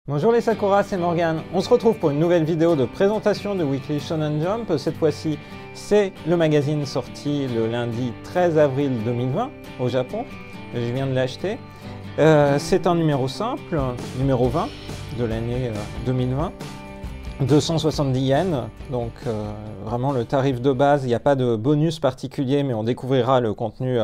Bonjour les Sakura, c'est Morgane. On se retrouve pour une nouvelle vidéo de présentation de Weekly Shonen Jump. Cette fois-ci, c'est le magazine sorti le lundi 13 avril 2020 au Japon. Je viens de l'acheter. C'est un numéro simple, numéro 20 de l'année 2020. 270 yens, donc vraiment le tarif de base, il n'y a pas de bonus particulier, mais on découvrira le contenu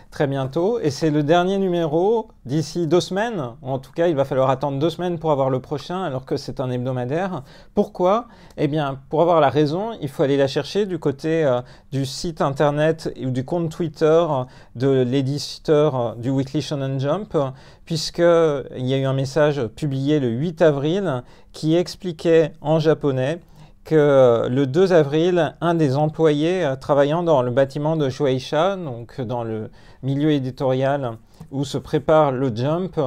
très bientôt. Et c'est le dernier numéro d'ici 2 semaines, en tout cas il va falloir attendre 2 semaines pour avoir le prochain, alors que c'est un hebdomadaire. Pourquoi? Eh bien, pour avoir la raison, il faut aller la chercher du côté du site internet ou du compte Twitter de l'éditeur du Weekly Shonen Jump, puisqu'il y a eu un message publié le 8 avril qui expliquait en japonais que le 2 avril, un des employés travaillant dans le bâtiment de Shueisha, donc dans le milieu éditorial où se prépare le Jump,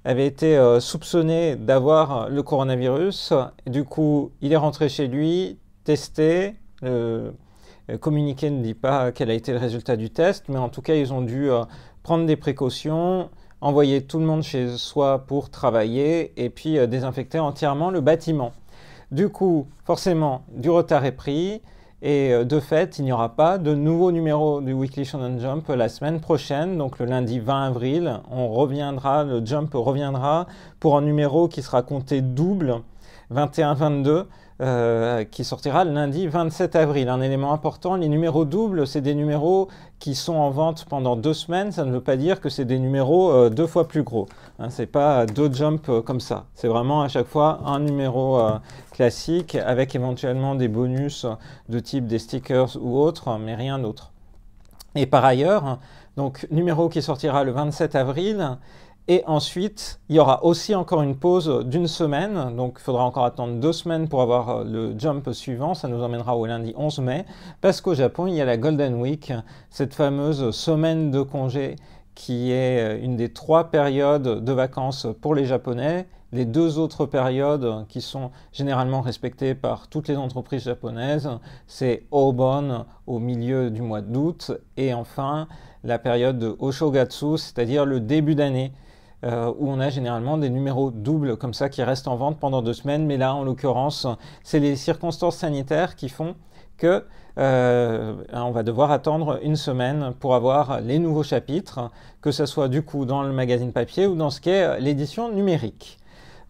avait été soupçonné d'avoir le coronavirus. Du coup, il est rentré chez lui, testé. Le communiqué ne dit pas quel a été le résultat du test, mais en tout cas, ils ont dû prendre des précautions, envoyer tout le monde chez soi pour travailler et puis désinfecter entièrement le bâtiment. Du coup, forcément, du retard est pris et de fait, il n'y aura pas de nouveau numéro du Weekly Shonen Jump la semaine prochaine, donc le lundi 20 avril. Le Jump reviendra pour un numéro qui sera compté double, 21-22. Qui sortira le lundi 27 avril. Un élément important, les numéros doubles, c'est des numéros qui sont en vente pendant 2 semaines. Ça ne veut pas dire que c'est des numéros 2 fois plus gros. Hein, c'est pas 2 jumps comme ça. C'est vraiment à chaque fois un numéro classique avec éventuellement des bonus de type des stickers ou autres, mais rien d'autre. Et par ailleurs, donc numéro qui sortira le 27 avril. Et ensuite, il y aura aussi encore une pause d'1 semaine, donc il faudra encore attendre 2 semaines pour avoir le jump suivant, ça nous emmènera au lundi 11 mai, parce qu'au Japon, il y a la Golden Week, cette fameuse semaine de congé qui est une des 3 périodes de vacances pour les Japonais. Les 2 autres périodes qui sont généralement respectées par toutes les entreprises japonaises, c'est Obon au milieu du mois d'août, et enfin la période de Oshogatsu, c'est-à-dire le début d'année, où on a généralement des numéros doubles comme ça qui restent en vente pendant 2 semaines, mais là en l'occurrence c'est les circonstances sanitaires qui font que on va devoir attendre 1 semaine pour avoir les nouveaux chapitres, que ce soit du coup dans le magazine papier ou dans ce qu'est l'édition numérique.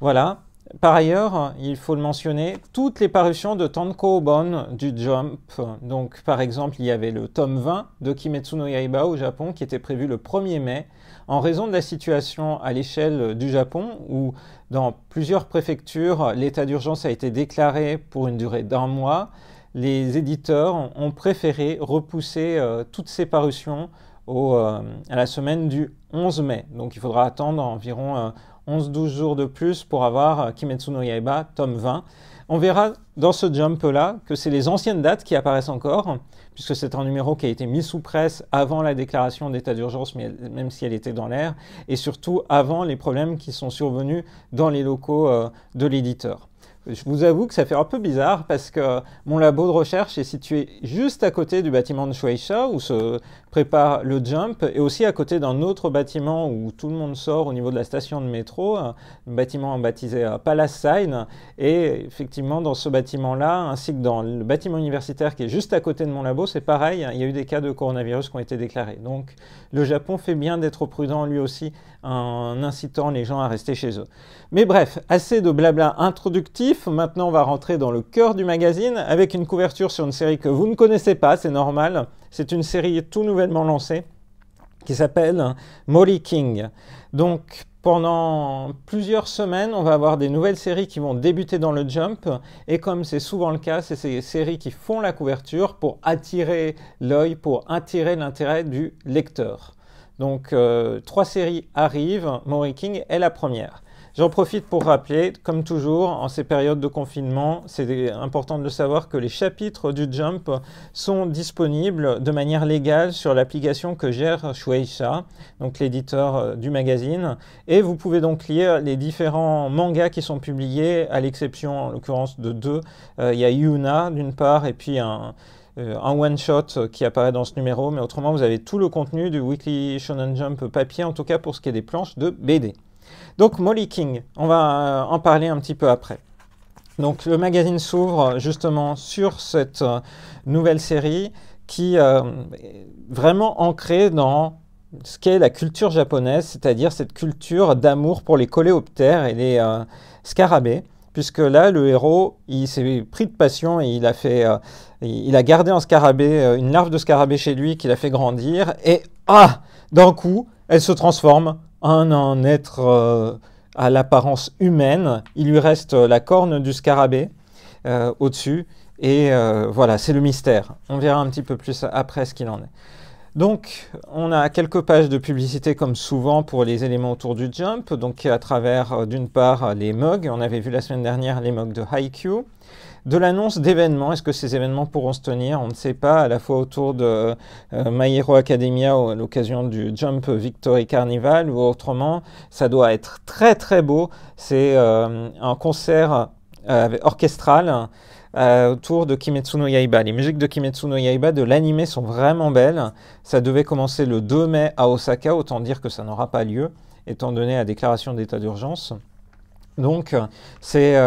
Voilà. Par ailleurs, il faut le mentionner, toutes les parutions de Tankobon du Jump, donc par exemple il y avait le tome 20 de Kimetsu no Yaiba au Japon qui était prévu le 1er mai, en raison de la situation à l'échelle du Japon où dans plusieurs préfectures l'état d'urgence a été déclaré pour une durée d'1 mois, les éditeurs ont préféré repousser toutes ces parutions à la semaine du 11 mai, donc il faudra attendre environ 11-12 jours de plus pour avoir Kimetsu no Yaiba, tome 20. On verra dans ce jump-là que c'est les anciennes dates qui apparaissent encore, puisque c'est un numéro qui a été mis sous presse avant la déclaration d'état d'urgence, même si elle était dans l'air, et surtout avant les problèmes qui sont survenus dans les locaux de l'éditeur. Je vous avoue que ça fait un peu bizarre parce que mon labo de recherche est situé juste à côté du bâtiment de Shueisha où se prépare le Jump et aussi à côté d'un autre bâtiment où tout le monde sort au niveau de la station de métro, un bâtiment baptisé Palace Sign. Et effectivement, dans ce bâtiment-là, ainsi que dans le bâtiment universitaire qui est juste à côté de mon labo, c'est pareil, il y a eu des cas de coronavirus qui ont été déclarés. Donc le Japon fait bien d'être prudent lui aussi en incitant les gens à rester chez eux. Mais bref, assez de blabla introductif. Maintenant, on va rentrer dans le cœur du magazine avec une couverture sur une série que vous ne connaissez pas, c'est normal. C'est une série tout nouvellement lancée qui s'appelle Mori King. Donc, pendant plusieurs semaines, on va avoir des nouvelles séries qui vont débuter dans le Jump. Et comme c'est souvent le cas, c'est ces séries qui font la couverture pour attirer l'œil, pour attirer l'intérêt du lecteur. Donc, 3 séries arrivent, Mori King est la première. J'en profite pour rappeler, comme toujours, en ces périodes de confinement, c'est important de le savoir que les chapitres du Jump sont disponibles de manière légale sur l'application que gère Shueisha, donc l'éditeur du magazine. Et vous pouvez donc lire les différents mangas qui sont publiés, à l'exception en l'occurrence de 2. Il y a Yuna d'une part et puis un one-shot qui apparaît dans ce numéro, mais autrement vous avez tout le contenu du Weekly Shonen Jump papier, en tout cas pour ce qui est des planches de BD. Donc Molly King, on va en parler un petit peu après. Donc le magazine s'ouvre justement sur cette nouvelle série qui est vraiment ancrée dans ce qu'est la culture japonaise, c'est-à-dire cette culture d'amour pour les coléoptères et les scarabées, puisque là, le héros, il s'est pris de passion et il a gardé un scarabée, une larve de scarabée chez lui qu'il a fait grandir, et d'un coup, elle se transforme en un être à l'apparence humaine. Il lui reste la corne du scarabée au-dessus, et voilà, c'est le mystère. On verra un petit peu plus après ce qu'il en est. Donc, on a quelques pages de publicité comme souvent pour les éléments autour du Jump, donc à travers d'une part les mugs, on avait vu la semaine dernière les mugs de Haikyuu, de l'annonce d'événements, est-ce que ces événements pourront se tenir, on ne sait pas, à la fois autour de My Hero Academia à l'occasion du Jump Victory Carnival, ou autrement, ça doit être très très beau, c'est un concert orchestral, autour de Kimetsu no Yaiba. Les musiques de Kimetsu no Yaiba de l'anime sont vraiment belles. Ça devait commencer le 2 mai à Osaka, autant dire que ça n'aura pas lieu, étant donné la déclaration d'état d'urgence. Donc, c'est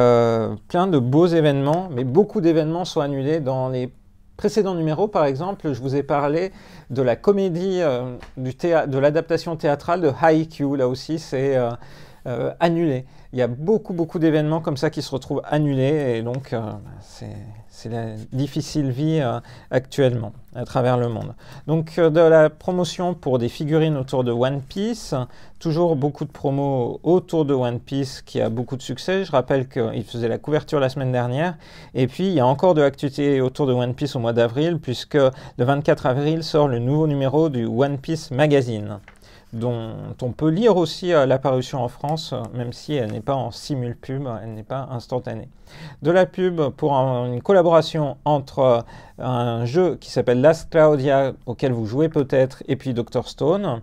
plein de beaux événements, mais beaucoup d'événements sont annulés. Dans les précédents numéros, par exemple, je vous ai parlé de la comédie, de l'adaptation théâtrale de Haikyuu. Là aussi, c'est annulé. Il y a beaucoup d'événements comme ça qui se retrouvent annulés, et donc c'est la difficile vie actuellement à travers le monde. Donc de la promotion pour des figurines autour de One Piece, toujours beaucoup de promos autour de One Piece qui a beaucoup de succès. Je rappelle qu'il faisait la couverture la semaine dernière, et puis il y a encore de l'actualité autour de One Piece au mois d'avril, puisque le 24 avril sort le nouveau numéro du One Piece Magazine, dont on peut lire aussi l'apparition en France, même si elle n'est pas en simul-pub, elle n'est pas instantanée. De la pub pour une collaboration entre un jeu qui s'appelle Last Claudia, auquel vous jouez peut-être, et puis Dr Stone.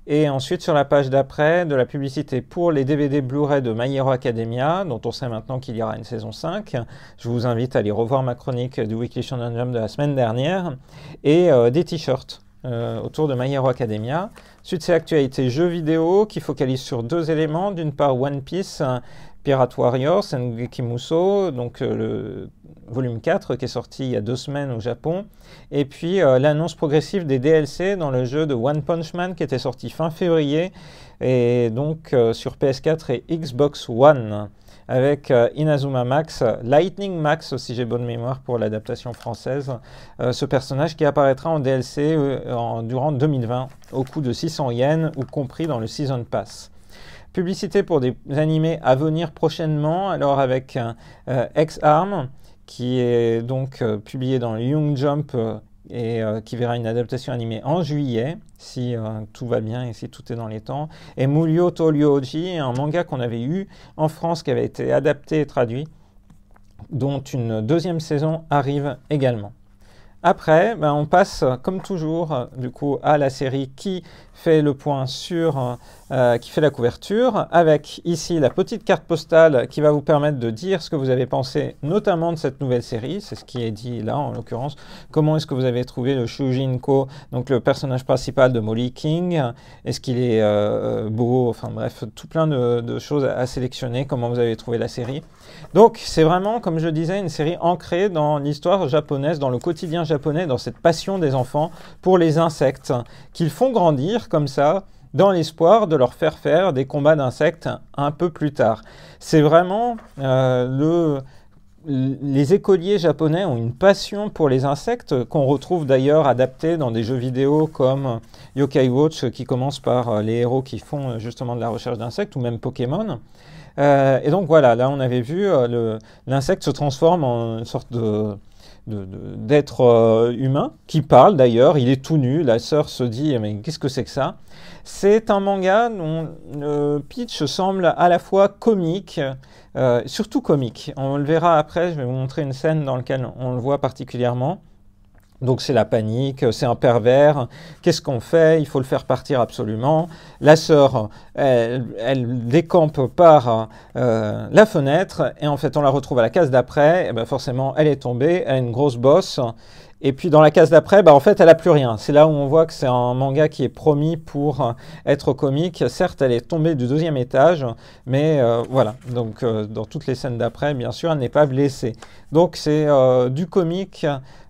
Et ensuite, sur la page d'après, de la publicité pour les DVD Blu-ray de My Hero Academia, dont on sait maintenant qu'il y aura une saison 5. Je vous invite à aller revoir ma chronique du Weekly Shonen Jump de la semaine dernière. Et des t-shirts autour de My Hero Academia. Ensuite, c'est l'actualité jeux vidéo qui focalise sur deux éléments. D'une part, One Piece, Pirate Warriors, Sengeki Musou, donc le volume 4 qui est sorti il y a 2 semaines au Japon. Et puis l'annonce progressive des DLC dans le jeu de One Punch Man qui était sorti fin février, et donc sur PS4 et Xbox One, avec Inazuma Max, Lightning Max, si j'ai bonne mémoire pour l'adaptation française, ce personnage qui apparaîtra en DLC durant 2020 au coût de 600 yens, ou compris dans le Season Pass. Publicité pour des animés à venir prochainement, alors avec X-Arm, qui est donc publié dans Young Jump et qui verra une adaptation animée en juillet, si tout va bien et si tout est dans les temps. Et Murio to Ryoji, un manga qu'on avait eu en France, qui avait été adapté et traduit, dont une 2e saison arrive également. Après, on passe, comme toujours, du coup, à la série qui fait le point sur, qui fait la couverture, avec ici la petite carte postale qui va vous permettre de dire ce que vous avez pensé, notamment de cette nouvelle série. C'est ce qui est dit là, en l'occurrence. Comment est-ce que vous avez trouvé le Shujinko, donc le personnage principal de Molly King? Est-ce qu'il est beau? Enfin bref, tout plein de choses à sélectionner. Comment vous avez trouvé la série? Donc, c'est vraiment, comme je disais, une série ancrée dans l'histoire japonaise, dans le quotidien japonais, dans cette passion des enfants pour les insectes, qu'ils font grandir comme ça, dans l'espoir de leur faire des combats d'insectes un peu plus tard. C'est vraiment les écoliers japonais ont une passion pour les insectes, qu'on retrouve d'ailleurs adaptés dans des jeux vidéo comme Yokai Watch, qui commence par les héros qui font justement de la recherche d'insectes, ou même Pokémon. Et donc voilà, là on avait vu l'insecte se transforme en une sorte d'être humain, qui parle d'ailleurs, il est tout nu, la sœur se dit mais qu'est-ce que c'est que ça? C'est un manga dont le pitch semble à la fois comique, surtout comique. On le verra après, je vais vous montrer une scène dans laquelle on le voit particulièrement. Donc c'est la panique, c'est un pervers, qu'est-ce qu'on fait? Il faut le faire partir absolument. La sœur, elle décampe par la fenêtre, et en fait on la retrouve à la case d'après, et ben forcément elle est tombée, elle a une grosse bosse, Et puis dans la case d'après, bah, en fait, elle n'a plus rien. C'est là où on voit que c'est un manga qui est promis pour être comique. Certes, elle est tombée du 2e étage, mais voilà. Donc dans toutes les scènes d'après, bien sûr, elle n'est pas blessée. Donc c'est du comique,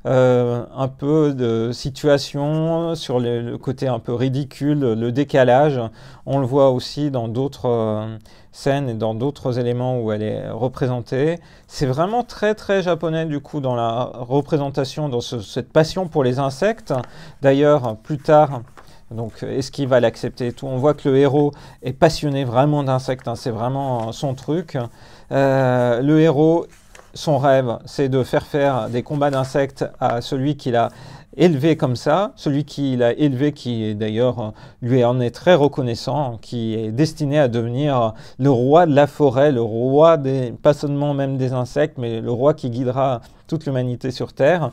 un peu de situation sur le côté un peu ridicule, le décalage. On le voit aussi dans d'autres scènes et dans d'autres éléments où elle est représentée. C'est vraiment très très japonais du coup dans la représentation, dans cette passion pour les insectes. D'ailleurs, plus tard, donc est-ce qu'il va l'accepter et tout, on voit que le héros est passionné vraiment d'insectes, hein, c'est vraiment son truc. Le héros, son rêve, c'est de faire des combats d'insectes à celui qu'il a élevé comme ça, celui qu'il a élevé qui d'ailleurs lui en est très reconnaissant, qui est destiné à devenir le roi de la forêt, le roi pas seulement même des insectes, mais le roi qui guidera toute l'humanité sur Terre.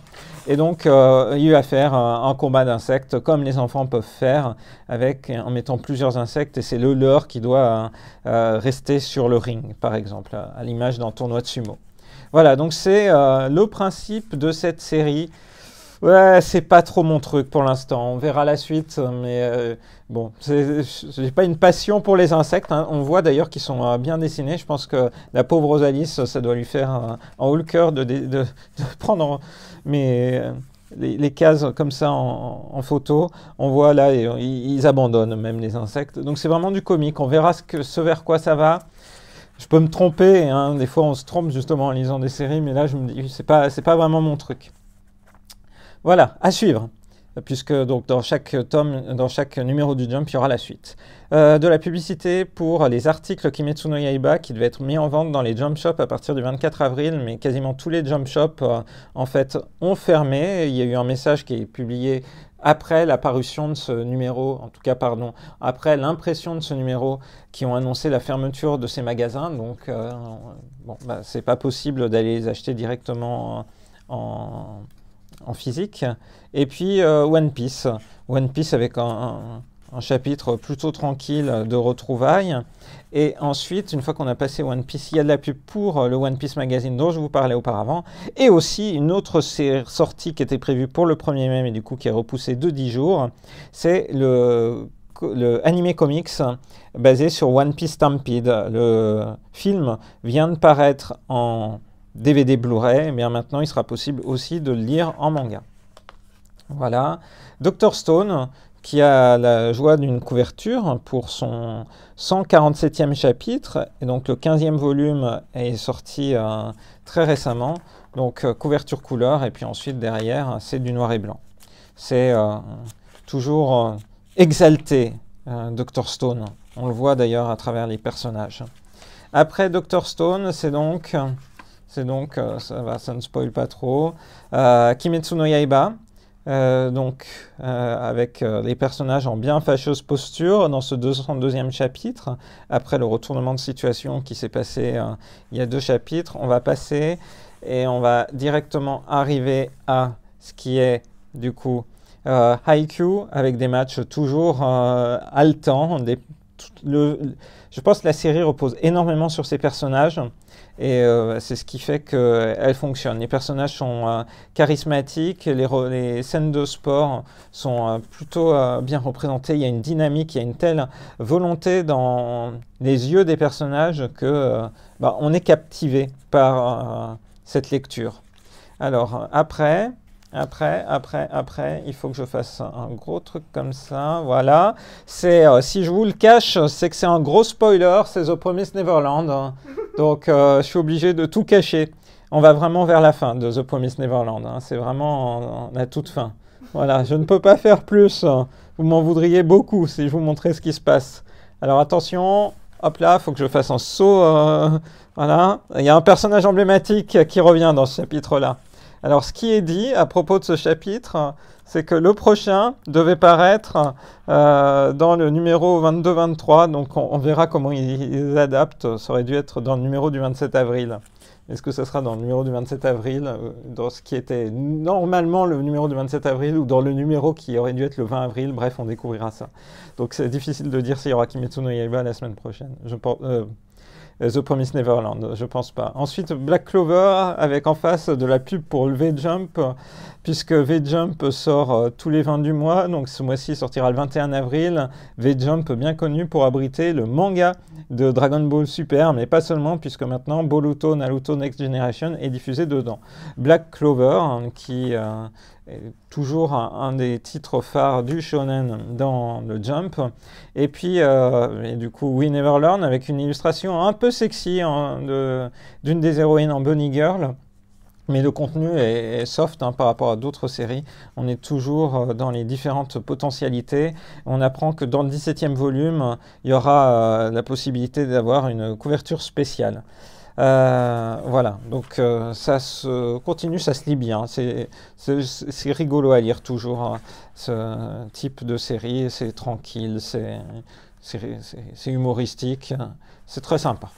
Et donc il va faire un combat d'insectes comme les enfants peuvent faire en mettant plusieurs insectes, et c'est le leur qui doit rester sur le ring, par exemple, à l'image d'un tournoi de sumo. Voilà, donc c'est le principe de cette série. Ouais, c'est pas trop mon truc pour l'instant. On verra la suite, mais bon, j'ai pas une passion pour les insectes, hein. On voit d'ailleurs qu'ils sont bien dessinés. Je pense que la pauvre Rosalie, ça doit lui faire un haut le cœur de prendre les cases comme ça en photo. On voit là, ils abandonnent même les insectes. Donc c'est vraiment du comique. On verra ce vers quoi ça va. Je peux me tromper, hein. Des fois on se trompe justement en lisant des séries, mais là je me dis c'est pas vraiment mon truc. Voilà, à suivre, puisque donc dans chaque tome, dans chaque numéro du Jump, il y aura la suite. De la publicité pour les articles Kimetsu no Yaiba qui devaient être mis en vente dans les Jump Shops à partir du 24 avril, mais quasiment tous les Jump Shops en fait ont fermé. Il y a eu un message qui est publié après la parution de ce numéro, en tout cas pardon, après l'impression de ce numéro, qui ont annoncé la fermeture de ces magasins. Donc bon, bah, c'est pas possible d'aller les acheter directement en physique. Et puis One Piece avec un chapitre plutôt tranquille de retrouvailles. Et ensuite, une fois qu'on a passé One Piece, il y a de la pub pour le One Piece Magazine dont je vous parlais auparavant. Et aussi une autre sortie qui était prévue pour le 1er mai, mais du coup qui est repoussée de 10 jours. C'est le anime comics basé sur One Piece Stampede. Le film vient de paraître en DVD Blu-ray, mais maintenant il sera possible aussi de le lire en manga. Voilà. Dr Stone, qui a la joie d'une couverture pour son 147e chapitre, et donc le 15e volume est sorti très récemment, donc couverture couleur, et puis ensuite derrière c'est du noir et blanc. C'est toujours exalté, Dr Stone, on le voit d'ailleurs à travers les personnages. Après Dr Stone, c'est donc ça ne spoil pas trop, Kimetsu no Yaiba, avec les personnages en bien fâcheuse posture dans ce 202e chapitre, après le retournement de situation qui s'est passé il y a 2 chapitres. On va passer et on va directement arriver à ce qui est du coup Haikyuu, avec des matchs toujours haletants. Je pense que la série repose énormément sur ces personnages. Et c'est ce qui fait qu'elle fonctionne. Les personnages sont charismatiques, les scènes de sport sont plutôt bien représentées. Il y a une dynamique, il y a une telle volonté dans les yeux des personnages que on est captivé par cette lecture. Alors après, il faut que je fasse un gros truc comme ça, voilà. C'est, si je vous le cache, c'est que c'est un gros spoiler, c'est The Promised Neverland. Donc, je suis obligé de tout cacher. On va vraiment vers la fin de The Promised Neverland. Hein. C'est vraiment la toute fin. Voilà, je ne peux pas faire plus. Vous m'en voudriez beaucoup si je vous montrais ce qui se passe. Alors, attention, hop là, il faut que je fasse un saut. Voilà. Il y a un personnage emblématique qui revient dans ce chapitre-là. Alors, ce qui est dit à propos de ce chapitre, c'est que le prochain devait paraître dans le numéro 22-23, donc on verra comment ils adaptent. Ça aurait dû être dans le numéro du 27 avril. Est-ce que ça sera dans le numéro du 27 avril, dans ce qui était normalement le numéro du 27 avril, ou dans le numéro qui aurait dû être le 20 avril? Bref, on découvrira ça. Donc c'est difficile de dire s'il y aura Kimetsu no Yaiba la semaine prochaine. The Promised Neverland, je pense pas. Ensuite, Black Clover, avec en face de la pub pour le V-Jump, puisque V-Jump sort tous les 20 du mois, donc ce mois-ci sortira le 21 avril. V-Jump, bien connu pour abriter le manga de Dragon Ball Super, mais pas seulement, puisque maintenant Boruto Naruto Next Generation est diffusé dedans. Black Clover, qui est toujours un des titres phares du shonen dans le Jump. Et puis, et du coup, We Never Learn, avec une illustration un peu sexy d'une des héroïnes en Bunny Girl. Mais le contenu est soft par rapport à d'autres séries. On est toujours dans les différentes potentialités. On apprend que dans le 17e volume, il y aura la possibilité d'avoir une couverture spéciale. Voilà, donc ça se continue, ça se lit bien. C'est rigolo à lire toujours, ce type de série. C'est tranquille, c'est humoristique, c'est très sympa.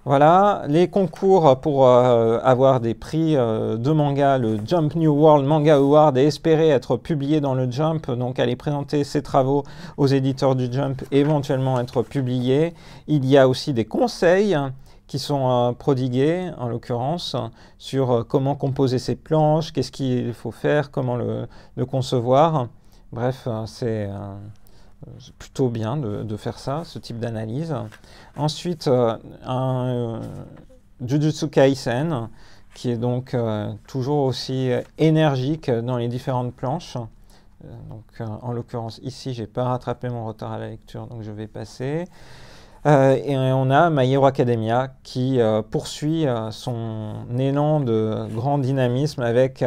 Voilà, les concours pour avoir des prix de manga, le Jump New World Manga Award et espérer être publié dans le Jump, donc aller présenter ses travaux aux éditeurs du Jump, éventuellement être publié. Il y a aussi des conseils qui sont prodigués, en l'occurrence, sur comment composer ses planches, qu'est-ce qu'il faut faire, comment le concevoir. Bref, c'est plutôt bien de faire ça, ce type d'analyse. Ensuite, un Jujutsu Kaisen, qui est donc toujours aussi énergique dans les différentes planches. Donc, en l'occurrence, ici, j'ai pas rattrapé mon retard à la lecture, donc je vais passer. Et on a My Hero Academia qui poursuit son élan de grand dynamisme avec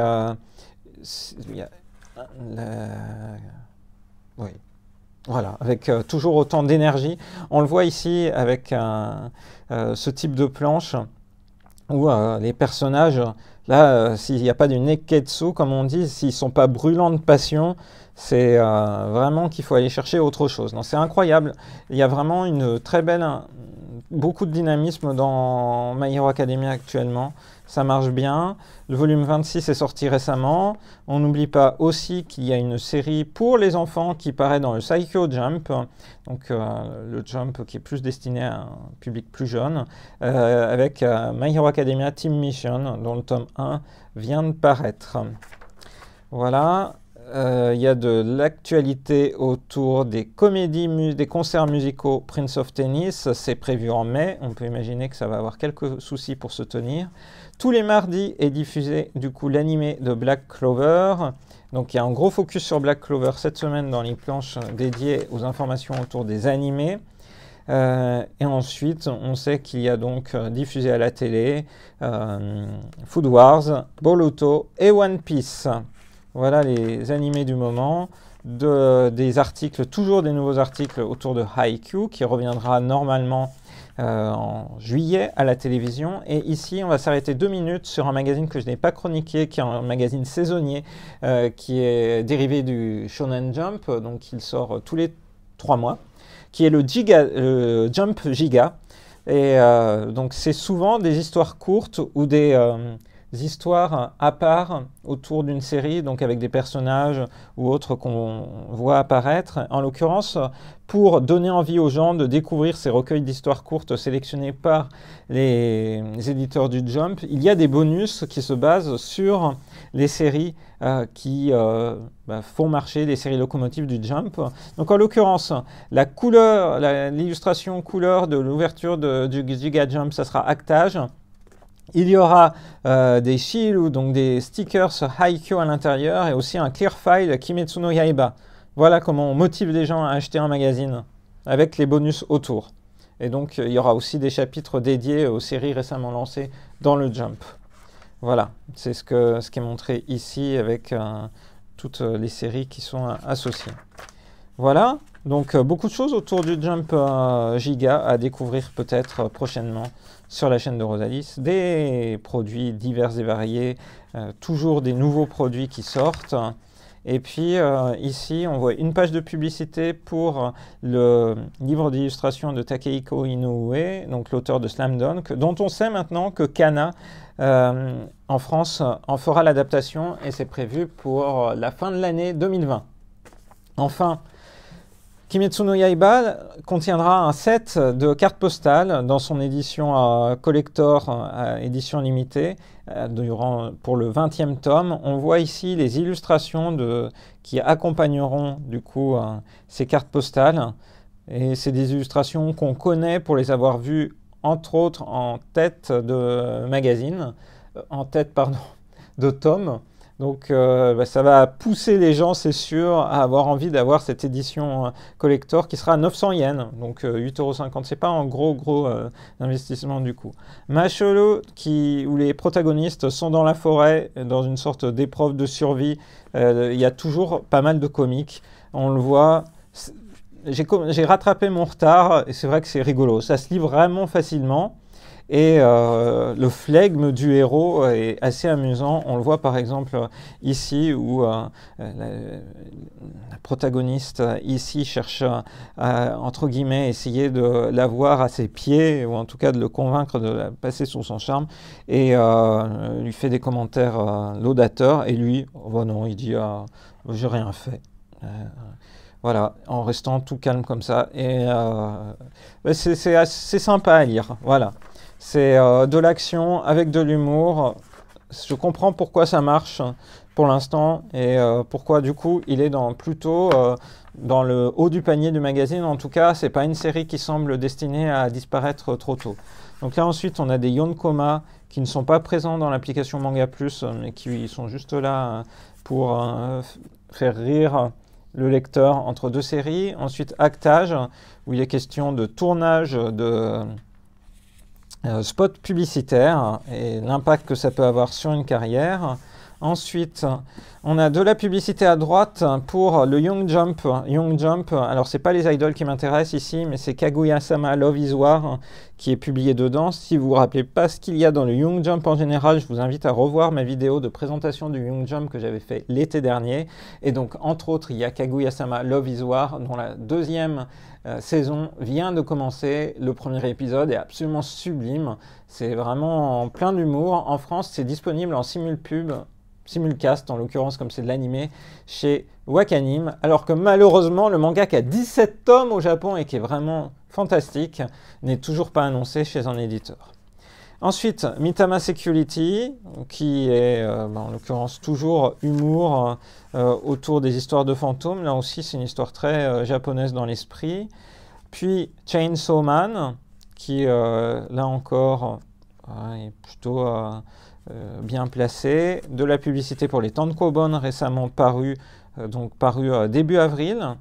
oui. Voilà, avec toujours autant d'énergie. On le voit ici avec ce type de planche où les personnages, là, s'il n'y a pas du neketsu, comme on dit, s'ils ne sont pas brûlants de passion, c'est vraiment qu'il faut aller chercher autre chose. C'est incroyable. Il y a vraiment une très belle, beaucoup de dynamisme dans My Hero Academia actuellement. Ça marche bien. Le volume 26 est sorti récemment. On n'oublie pas aussi qu'il y a une série pour les enfants qui paraît dans le Saikyo Jump, donc le Jump qui est plus destiné à un public plus jeune, avec My Hero Academia Team Mission, dont le tome 1 vient de paraître. Voilà. Il y a de l'actualité autour des comédies, des concerts musicaux Prince of Tennis. C'est prévu en mai. On peut imaginer que ça va avoir quelques soucis pour se tenir. Tous les mardis est diffusé du coup l'animé de Black Clover. Donc il y a un gros focus sur Black Clover cette semaine dans les planches dédiées aux informations autour des animés. Et ensuite, on sait qu'il y a donc diffusé à la télé Food Wars, Boruto et One Piece. Voilà les animés du moment, des articles, toujours des nouveaux articles autour de Haikyuu qui reviendra normalement en juillet à la télévision. Et ici, on va s'arrêter 2 minutes sur un magazine que je n'ai pas chroniqué, qui est un magazine saisonnier, qui est dérivé du Shonen Jump, donc il sort tous les 3 mois, qui est le Jump Giga. Et donc c'est souvent des histoires courtes ou des histoires à part autour d'une série, donc avec des personnages ou autres qu'on voit apparaître. En l'occurrence, pour donner envie aux gens de découvrir ces recueils d'histoires courtes sélectionnés par les éditeurs du Jump, il y a des bonus qui se basent sur les séries qui font marcher les séries locomotives du Jump. Donc en l'occurrence, la couleur, l'illustration couleur de l'ouverture du Giga Jump, ça sera Actage. Il y aura des shields, donc des stickers Haikyuu à l'intérieur, et aussi un clear file Kimetsu no Yaiba. Voilà comment on motive les gens à acheter un magazine, avec les bonus autour. Et donc il y aura aussi des chapitres dédiés aux séries récemment lancées dans le Jump. Voilà, c'est ce qui est montré ici avec toutes les séries qui sont associées. Voilà, donc beaucoup de choses autour du Jump Giga à découvrir peut-être prochainement sur la chaîne de Rosalis. Des produits divers et variés, toujours des nouveaux produits qui sortent. Et puis ici, on voit une page de publicité pour le livre d'illustration de Takehiko Inoue, donc l'auteur de Slam Dunk, dont on sait maintenant que Kana, en France, en fera l'adaptation et c'est prévu pour la fin de l'année 2020. Enfin, Kimetsu no Yaiba contiendra un set de cartes postales dans son édition collector, édition limitée, pour le 20e tome. On voit ici les illustrations qui accompagneront du coup ces cartes postales. Et c'est des illustrations qu'on connaît pour les avoir vues entre autres en tête de magazine, de tome. Donc ça va pousser les gens, c'est sûr, à avoir envie d'avoir cette édition collector qui sera à 900 yens, donc 8,50 €. C'est pas un gros investissement du coup. Mashle, où les protagonistes sont dans la forêt, dans une sorte d'épreuve de survie. Il y a toujours pas mal de comiques, on le voit. J'ai rattrapé mon retard et c'est vrai que c'est rigolo. Ça se lit vraiment facilement. Et le flegme du héros est assez amusant. On le voit par exemple ici où la protagoniste ici cherche à, entre guillemets, essayer de l'avoir à ses pieds, ou en tout cas de le convaincre de passer sous son charme, et lui fait des commentaires laudateurs, et lui, oh non, il dit j'ai rien fait. Voilà, en restant tout calme comme ça. Et c'est assez sympa à lire. Voilà. C'est de l'action avec de l'humour. Je comprends pourquoi ça marche pour l'instant et pourquoi du coup il est plutôt dans le haut du panier du magazine. En tout cas, c'est pas une série qui semble destinée à disparaître trop tôt. Donc là ensuite, on a des yonkoma qui ne sont pas présents dans l'application Manga Plus, mais qui sont juste là pour faire rire le lecteur entre deux séries. Ensuite, Actage, où il est question de tournage de spots publicitaires et l'impact que ça peut avoir sur une carrière. Ensuite, on a de la publicité à droite pour le Young Jump. Young Jump, alors c'est pas les idoles qui m'intéressent ici, mais c'est Kaguya-sama Love is War qui est publié dedans. Si vous vous rappelez pas ce qu'il y a dans le Young Jump en général, je vous invite à revoir ma vidéo de présentation du Young Jump que j'avais fait l'été dernier. Et donc, entre autres, il y a Kaguya-sama Love is War, dont la deuxième saison vient de commencer. Le premier épisode est absolument sublime. C'est vraiment plein d'humour. En France, c'est disponible en simulcast, en l'occurrence comme c'est de l'animé, chez Wakanim, alors que malheureusement le manga qui a 17 tomes au Japon et qui est vraiment fantastique n'est toujours pas annoncé chez un éditeur. Ensuite, Mitama Security, qui est en l'occurrence toujours humour autour des histoires de fantômes. Là aussi, c'est une histoire très japonaise dans l'esprit. Puis Chainsaw Man, qui là encore est plutôt bien placé. De la publicité pour les tankobon récemment paru début avril.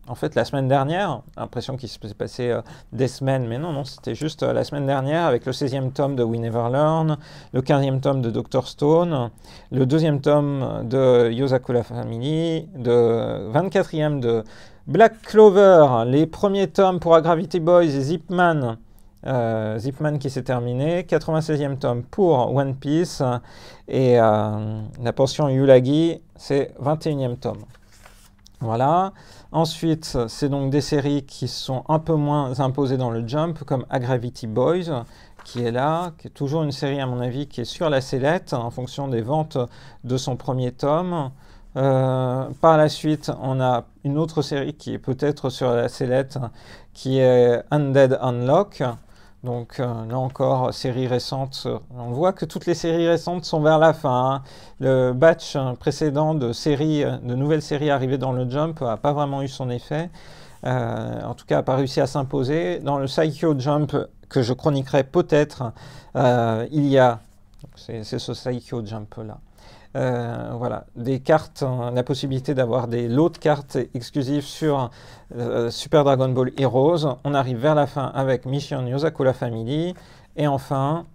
En fait, la semaine dernière, l'impression qu'il s'est passé des semaines, mais non, c'était juste la semaine dernière avec le 16e tome de We Never Learn, le 15e tome de Dr. Stone, le 2e tome de Yozakura Family, le 24e de Black Clover, les premiers tomes pour A Gravity Boys et Zipman, Zipman qui s'est terminé, 96e tome pour One Piece, et la pension Yulagi, c'est 21e tome. Voilà. Ensuite, c'est donc des séries qui sont un peu moins imposées dans le Jump, comme A Gravity Boys, qui est là, qui est toujours une série, à mon avis, qui est sur la sellette, en fonction des ventes de son premier tome. Par la suite, on a une autre série qui est peut-être sur la sellette, qui est Undead Unlock. Donc là encore, série récente. On voit que toutes les séries récentes sont vers la fin. Hein. Le batch précédent de nouvelles séries arrivées dans le Jump n'a pas vraiment eu son effet. En tout cas, n'a pas réussi à s'imposer. Dans le Saikyo Jump, que je chroniquerai peut-être, il y a, c'est ce Saikyo Jump-là. Voilà, des cartes, la possibilité d'avoir des lots de cartes exclusives sur Super Dragon Ball Heroes. On arrive vers la fin avec Mission Yozakura Family. Et enfin,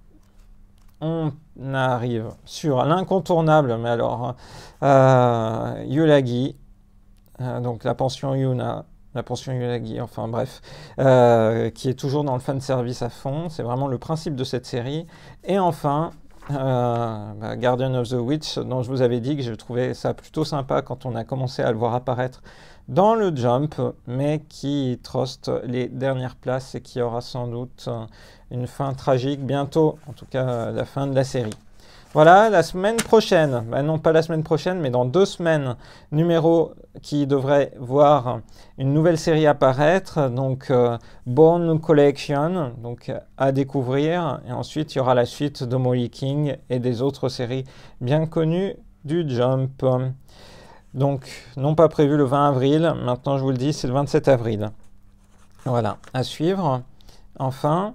on arrive sur l'incontournable, mais alors, Yulagi, donc la pension Yuna, la pension Yulagi, enfin bref, qui est toujours dans le fan service à fond. C'est vraiment le principe de cette série. Et enfin, Guardian of the Witch, dont je vous avais dit que je trouvais ça plutôt sympa quand on a commencé à le voir apparaître dans le Jump, mais qui truste les dernières places et qui aura sans doute une fin tragique bientôt, en tout cas la fin de la série. Voilà, la semaine prochaine, ben non pas la semaine prochaine, mais dans 2 semaines, numéro qui devrait voir une nouvelle série apparaître, donc Bone Collection, donc à découvrir, et ensuite il y aura la suite de Molly King et des autres séries bien connues du Jump. Donc, non pas prévu le 20 avril, maintenant je vous le dis, c'est le 27 avril. Voilà, à suivre. Enfin,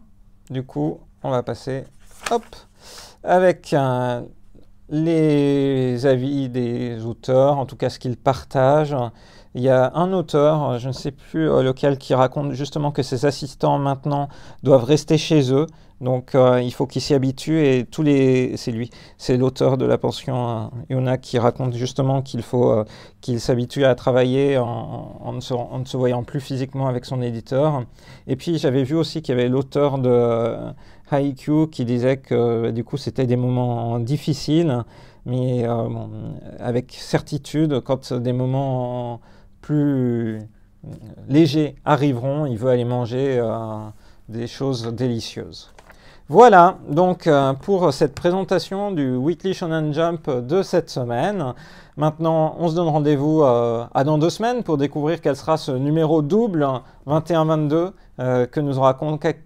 du coup, on va passer, hop, avec les avis des auteurs, en tout cas ce qu'ils partagent. Il y a un auteur, je ne sais plus lequel, qui raconte justement que ses assistants maintenant doivent rester chez eux. Donc il faut qu'ils s'y habituent et c'est lui, c'est l'auteur de La Pension Yona qui raconte justement qu'il faut qu'il s'habitue à travailler en ne se voyant plus physiquement avec son éditeur. Et puis j'avais vu aussi qu'il y avait l'auteur de Haikyuu qui disait que du coup c'était des moments difficiles, mais bon, avec certitude, quand des moments plus légers arriveront, il veut aller manger des choses délicieuses. Voilà donc pour cette présentation du Weekly Shonen Jump de cette semaine. Maintenant, on se donne rendez-vous à dans 2 semaines pour découvrir quel sera ce numéro double 21-22 que nous aura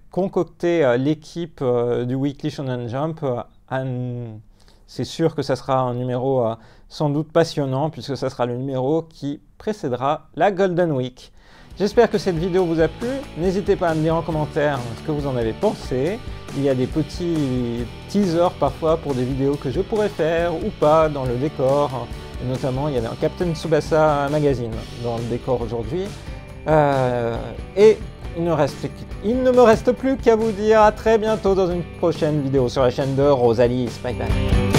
concocté l'équipe du Weekly Shonen Jump. C'est sûr que ça sera un numéro sans doute passionnant puisque ça sera le numéro qui précédera la Golden Week. J'espère que cette vidéo vous a plu. N'hésitez pas à me dire en commentaire ce que vous en avez pensé. Il y a des petits teasers parfois pour des vidéos que je pourrais faire ou pas dans le décor. Et notamment, il y a un Captain Tsubasa Magazine dans le décor aujourd'hui. Et il ne me reste plus qu'à vous dire à très bientôt dans une prochaine vidéo sur la chaîne de Rosalie. Bye bye.